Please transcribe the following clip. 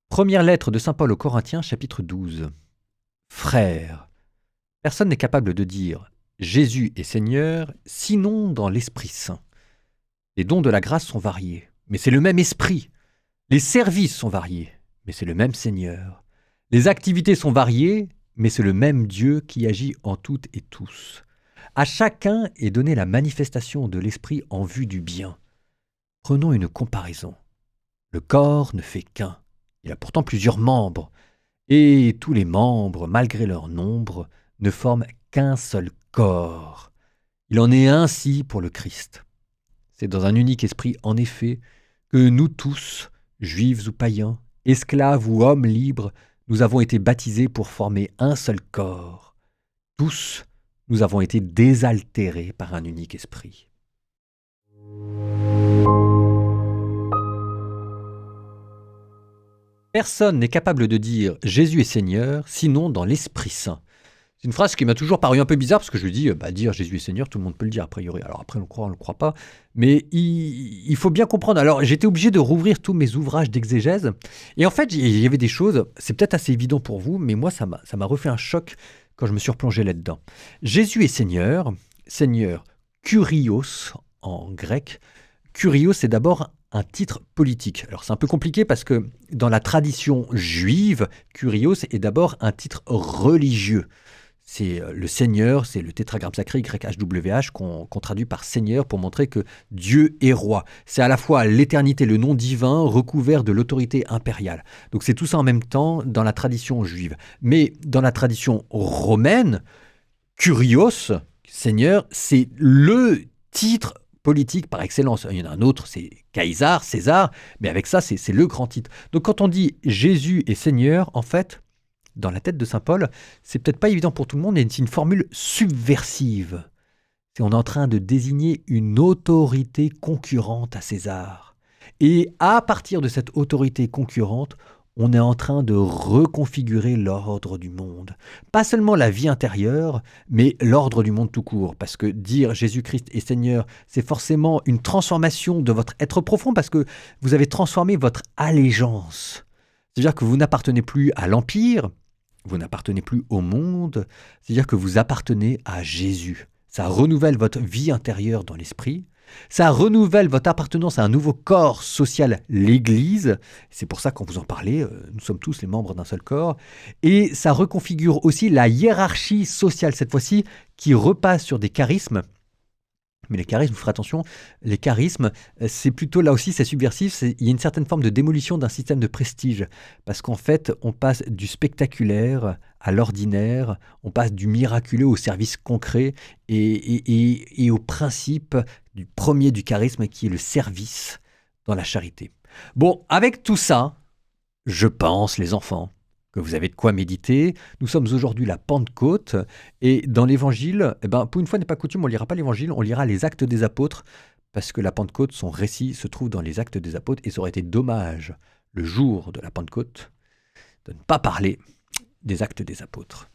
Première lettre de saint Paul aux Corinthiens, chapitre 12. Frères, personne n'est capable de dire Jésus est Seigneur, sinon dans l'Esprit Saint. Les dons de la grâce sont variés, mais c'est le même Esprit. Les services sont variés, mais c'est le même Seigneur. Les activités sont variées, mais c'est le même Dieu qui agit en toutes et tous. À chacun est donnée la manifestation de l'Esprit en vue du bien. Prenons une comparaison. Le corps ne fait qu'un. Il a pourtant plusieurs membres. Et tous les membres, malgré leur nombre, ne forment qu'un seul corps. Il en est ainsi pour le Christ. C'est dans un unique esprit, en effet, que nous tous, juifs ou païens, esclaves ou hommes libres, nous avons été baptisés pour former un seul corps. Tous, nous avons été désaltérés par un unique esprit. Personne n'est capable de dire Jésus est Seigneur, sinon dans l'Esprit Saint. C'est une phrase qui m'a toujours paru un peu bizarre, parce que je lui dis, dire Jésus est Seigneur, tout le monde peut le dire a priori. Alors après, on le croit pas. Mais il faut bien comprendre. Alors j'étais obligé de rouvrir tous mes ouvrages d'exégèse. Et en fait, il y avait des choses, c'est peut-être assez évident pour vous, mais moi, ça m'a refait un choc quand je me suis replongé là-dedans. Jésus est Seigneur, Seigneur Kyrios en grec. Kyrios, c'est d'abord un titre politique. Alors c'est un peu compliqué parce que dans la tradition juive, Kyrios est d'abord un titre religieux. C'est le Seigneur, c'est le tétragramme sacré YHWH qu'on traduit par Seigneur pour montrer que Dieu est roi. C'est à la fois l'éternité, le nom divin recouvert de l'autorité impériale. Donc c'est tout ça en même temps dans la tradition juive. Mais dans la tradition romaine, Kyrios, Seigneur, c'est le titre politique par excellence. Il y en a un autre, c'est Caesar, César, mais avec ça, c'est le grand titre. Donc quand on dit Jésus est Seigneur, en fait, dans la tête de saint Paul, c'est peut-être pas évident pour tout le monde, mais c'est une formule subversive. On est en train de désigner une autorité concurrente à César. Et à partir de cette autorité concurrente, on est en train de reconfigurer l'ordre du monde. Pas seulement la vie intérieure, mais l'ordre du monde tout court. Parce que dire Jésus-Christ est Seigneur, c'est forcément une transformation de votre être profond, parce que vous avez transformé votre allégeance. C'est-à-dire que vous n'appartenez plus à l'Empire, vous n'appartenez plus au monde, c'est-à-dire que vous appartenez à Jésus. Ça renouvelle votre vie intérieure dans l'esprit. Ça renouvelle votre appartenance à un nouveau corps social, l'Église. C'est pour ça qu'on vous en parlait, nous sommes tous les membres d'un seul corps. Et ça reconfigure aussi la hiérarchie sociale, cette fois-ci, qui repasse sur des charismes. Mais les charismes, vous ferez attention, les charismes, c'est plutôt, là aussi, c'est subversif, il y a une certaine forme de démolition d'un système de prestige. Parce qu'en fait, on passe du spectaculaire à l'ordinaire, on passe du miraculeux au service concret et au principe du premier du charisme qui est le service dans la charité. Bon, avec tout ça, je pense, les enfants, que vous avez de quoi méditer. Nous sommes aujourd'hui la Pentecôte et dans l'Évangile, pour une fois n'est pas coutume, on ne lira pas l'Évangile, on lira les Actes des Apôtres parce que la Pentecôte, son récit se trouve dans les Actes des Apôtres et ça aurait été dommage le jour de la Pentecôte de ne pas parler des Actes des Apôtres.